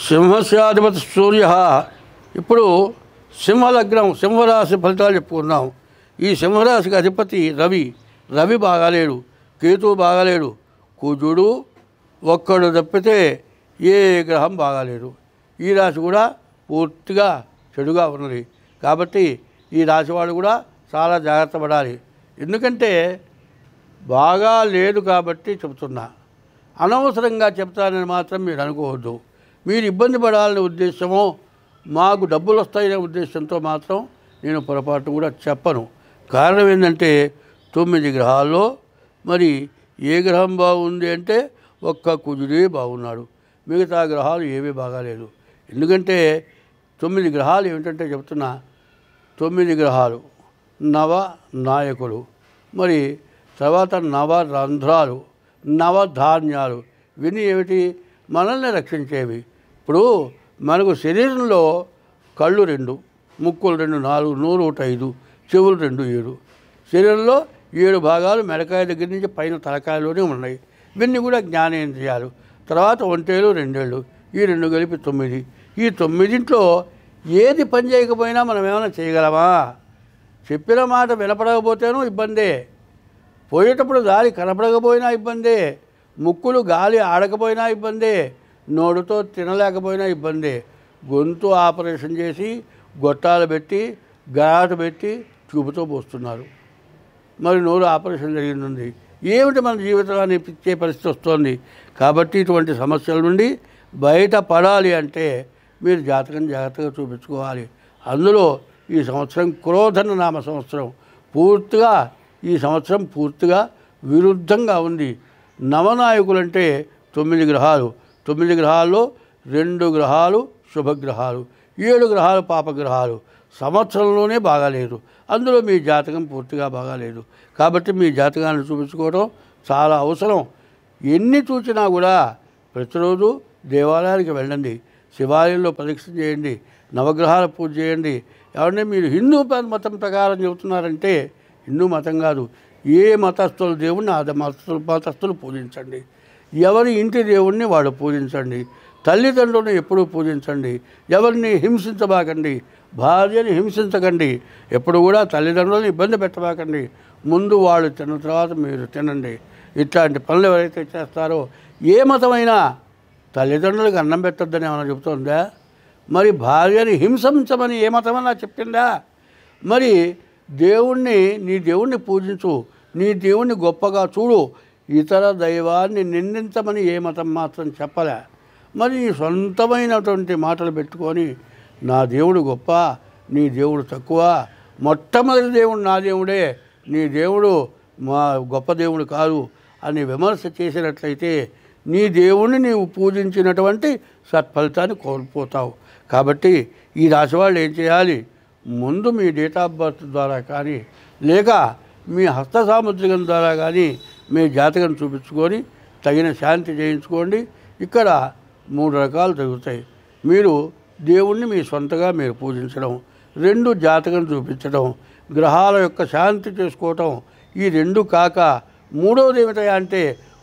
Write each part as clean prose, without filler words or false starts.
సింహస్యాధిపతి సూర్య. ఇప్పుడు సింహలగ్నం సింహరాశి ఫలితాలు చెప్పుకున్నాం. ఈ సింహరాశికి అధిపతి రవి. రవి బాగాలేడు, కేతువు బాగాలేడు, కుజుడు ఒక్కడు తప్పితే ఏ గ్రహం బాగాలేడు. ఈ రాశి కూడా పూర్తిగా చెడుగా ఉన్నది. కాబట్టి ఈ రాశివాడు కూడా చాలా జాగ్రత్త పడాలి. ఎందుకంటే బాగా లేదు కాబట్టి చెబుతున్నా. అనవసరంగా చెప్తానని మాత్రం మీరు అనుకోవద్దు. మీరు ఇబ్బంది పడాలనే ఉద్దేశమో మాకు డబ్బులు వస్తాయనే ఉద్దేశంతో మాత్రం నేను పొరపాటు కూడా చెప్పను. కారణం ఏంటంటే 9 గ్రహాల్లో మరి ఏ గ్రహం బాగుంది అంటే ఒక్క కుజుడే బాగున్నాడు. మిగతా గ్రహాలు ఏమీ బాగాలేదు. ఎందుకంటే 9 గ్రహాలు ఏమిటంటే చెప్తున్నా, 9 గ్రహాలు నవ నాయకులు, మరి తర్వాత నవ రంధ్రాలు, నవధాన్యాలు. ఇవన్నీ ఏమిటి? మనల్ని రక్షించేవి. ఇప్పుడు మనకు శరీరంలో కళ్ళు 2, ముక్కులు 2, 4, నోరు 5, చెవులు 2, 7. శరీరంలో 7 భాగాలు మెడకాయ దగ్గర నుంచి పైన తలకాయలోనే ఉన్నాయి. ఇవన్నీ కూడా జ్ఞానేంద్రియాలు. తర్వాత ఒంటేలు 2 ఈ 2 కలిపి 9. ఈ 9ంట్లో ఏది పని చేయకపోయినా మనం ఏమైనా చేయగలమా? చెప్పిన మాట వినపడకపోతేనూ ఇబ్బందే, పోయేటప్పుడు గాలి కనపడకపోయినా ఇబ్బందే, ముక్కులు గాలి ఆడకపోయినా ఇబ్బందే, నోడుతో తినలేకపోయినా ఇబ్బందే. గొంతు ఆపరేషన్ చేసి గొట్టాలు పెట్టి ఘాటు పెట్టి చూపుతో పోస్తున్నారు. మరి నోరు ఆపరేషన్ జరిగింది. ఏమిటి మన జీవితాన్ని పిచ్చే పరిస్థితి వస్తుంది. కాబట్టి ఇటువంటి సమస్యల నుండి బయటపడాలి అంటే మీరు జాతకం జాగ్రత్తగా చూపించుకోవాలి. అందులో ఈ సంవత్సరం క్రోధన నామ సంవత్సరం పూర్తిగా ఈ సంవత్సరం పూర్తిగా విరుద్ధంగా ఉంది. నవనాయకులంటే 9 గ్రహాలు. 9 గ్రహాల్లో 2 గ్రహాలు శుభగ్రహాలు, 7 గ్రహాలు పాపగ్రహాలు. సంవత్సరంలోనే బాగాలేదు. అందులో మీ జాతకం పూర్తిగా బాగాలేదు. కాబట్టి మీ జాతకాన్ని చూపించుకోవడం చాలా అవసరం. ఎన్ని చూసినా కూడా ప్రతిరోజు దేవాలయానికి వెళ్ళండి, శివాలయంలో పరీక్ష చేయండి, నవగ్రహాల పూజ చేయండి. ఎవరంటే మీరు హిందూ మతం ప్రకారం చెబుతున్నారంటే హిందూ మతం కాదు, ఏ మతస్థుల దేవుణ్ణి ఆ మతస్థులు పూజించండి. ఎవరి ఇంటి దేవుణ్ణి వాళ్ళు పూజించండి. తల్లిదండ్రులను ఎప్పుడూ పూజించండి. ఎవరిని హింసించబాకండి, భార్యని హింసించకండి. ఎప్పుడు కూడా తల్లిదండ్రులను ఇబ్బంది పెట్టబాకండి. ముందు వాళ్ళు తిన్న తర్వాత మీరు తినండి. ఇట్లాంటి పనులు ఎవరైతే చేస్తారో, ఏ మతమైనా తల్లిదండ్రులకు అన్నం పెట్టొద్దని ఏమైనా చెబుతుందా? మరి భార్యని హింసించమని ఏ మతమన్నా చెప్పిందా? మరి దేవుణ్ణి నీ దేవుణ్ణి పూజించు, నీ దేవుణ్ణి గొప్పగా చూడు, ఇతర దైవాన్ని నిందించమని ఏ మతం మాత్రం చెప్పలే. మరి నీ సొంతమైనటువంటి మాటలు పెట్టుకొని నా దేవుడు గొప్ప, నీ దేవుడు తక్కువ, మొట్టమొదటి దేవుడు నా దేవుడే, నీ దేవుడు మా గొప్ప దేవుడు కాదు అని విమర్శ చేసినట్లయితే నీ దేవుణ్ణి నీవు పూజించినటువంటి సత్ఫలితాన్ని కోల్పోతావు. కాబట్టి ఈ రాశి వాళ్ళు ఏం చేయాలి? ముందు మీ డేట్ ఆఫ్ బర్త్ ద్వారా కానీ లేక మీ హస్త సాముద్రికం ద్వారా కానీ మీ జాతకం చూపించుకొని తగిన శాంతి చేయించుకోండి. ఇక్కడ 3 రకాలు జరుగుతాయి. మీరు దేవుణ్ణి మీ సొంతగా మీరు పూజించడం, 2 జాతకం చూపించడం, గ్రహాల యొక్క శాంతి చేసుకోవటం. ఈ 2 కాక మూడవది ఏమిటా అంటే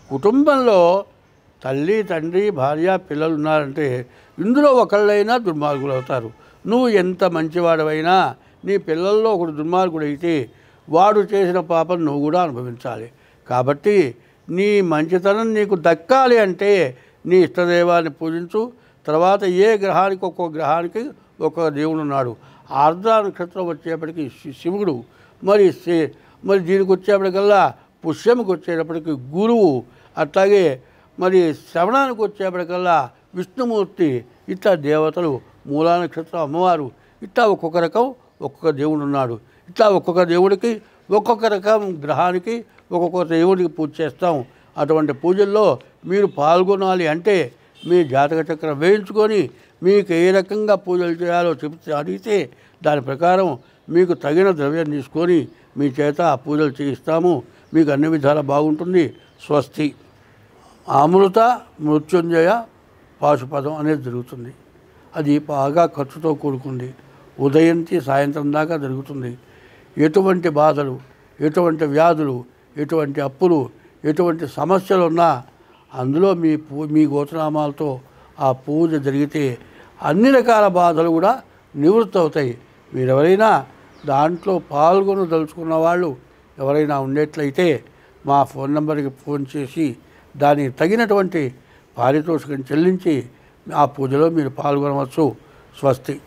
కుటుంబంలో తల్లి తండ్రి భార్య పిల్లలు ఉన్నారంటే ఇందులో ఒకళ్ళైనా దుర్మార్గులు అవుతారు. నువ్వు ఎంత మంచివాడవైనా నీ పిల్లల్లో ఒకడు దుర్మార్గుడు అయితే వాడు చేసిన పాపం నువ్వు కూడా అనుభవించాలి. కాబట్టి నీ మంచితనం నీకు దక్కాలి అంటే నీ ఇష్టదైవాన్ని పూజించు. తర్వాత ఏ గ్రహానికి ఒక్కో గ్రహానికి ఒక్కొక్క దేవుడు ఉన్నాడు. ఆర్ద్ర నక్షత్రం వచ్చేప్పటికి శివుడు, మరి దీనికి వచ్చేప్పటికల్లా పుష్యముకి వచ్చేటప్పటికి గురువు, అట్లాగే మరి శ్రవణానికి వచ్చేప్పటికల్లా విష్ణుమూర్తి, ఇట్లా దేవతలు, మూలా నక్షత్రం అమ్మవారు, ఇట్లా ఒక్కొక్క రకం ఒక్కొక్క దేవుడు ఉన్నాడు. ఇట్లా ఒక్కొక్క దేవుడికి ఒక్కొక్క రకం గ్రహానికి ఒక్కొక్క దేవుడికి పూజ చేస్తాం. అటువంటి పూజల్లో మీరు పాల్గొనాలి అంటే మీ జాతక చక్రం వేయించుకొని మీకు ఏ రకంగా పూజలు చేయాలో చెప్తే అడిగితే దాని ప్రకారం మీకు తగిన ద్రవ్యం తీసుకొని మీ చేత ఆ పూజలు చేయిస్తాము. మీకు అన్ని విధాలా బాగుంటుంది. స్వస్తి. అమృత మృత్యుంజయ పాశుపదం అనేది జరుగుతుంది. అది బాగా ఖర్చుతో కూడుకుంది. ఉదయం నుంచి సాయంత్రం దాకా జరుగుతుంది. ఎటువంటి బాధలు, ఎటువంటి వ్యాధులు, ఎటువంటి అప్పులు, ఎటువంటి సమస్యలు ఉన్నా అందులో మీ గోత్రనామాలతో ఆ పూజ జరిగితే అన్ని రకాల బాధలు కూడా నివృత్తి అవుతాయి. మీరెవరైనా దాంట్లో పాల్గొనదలుచుకున్న వాళ్ళు ఎవరైనా ఉండేట్లయితే మా ఫోన్ నెంబర్కి ఫోన్ చేసి దానికి తగినటువంటి పారితోషికం చెల్లించి ఆ పూజలో మీరు పాల్గొనవచ్చు. స్వస్తి.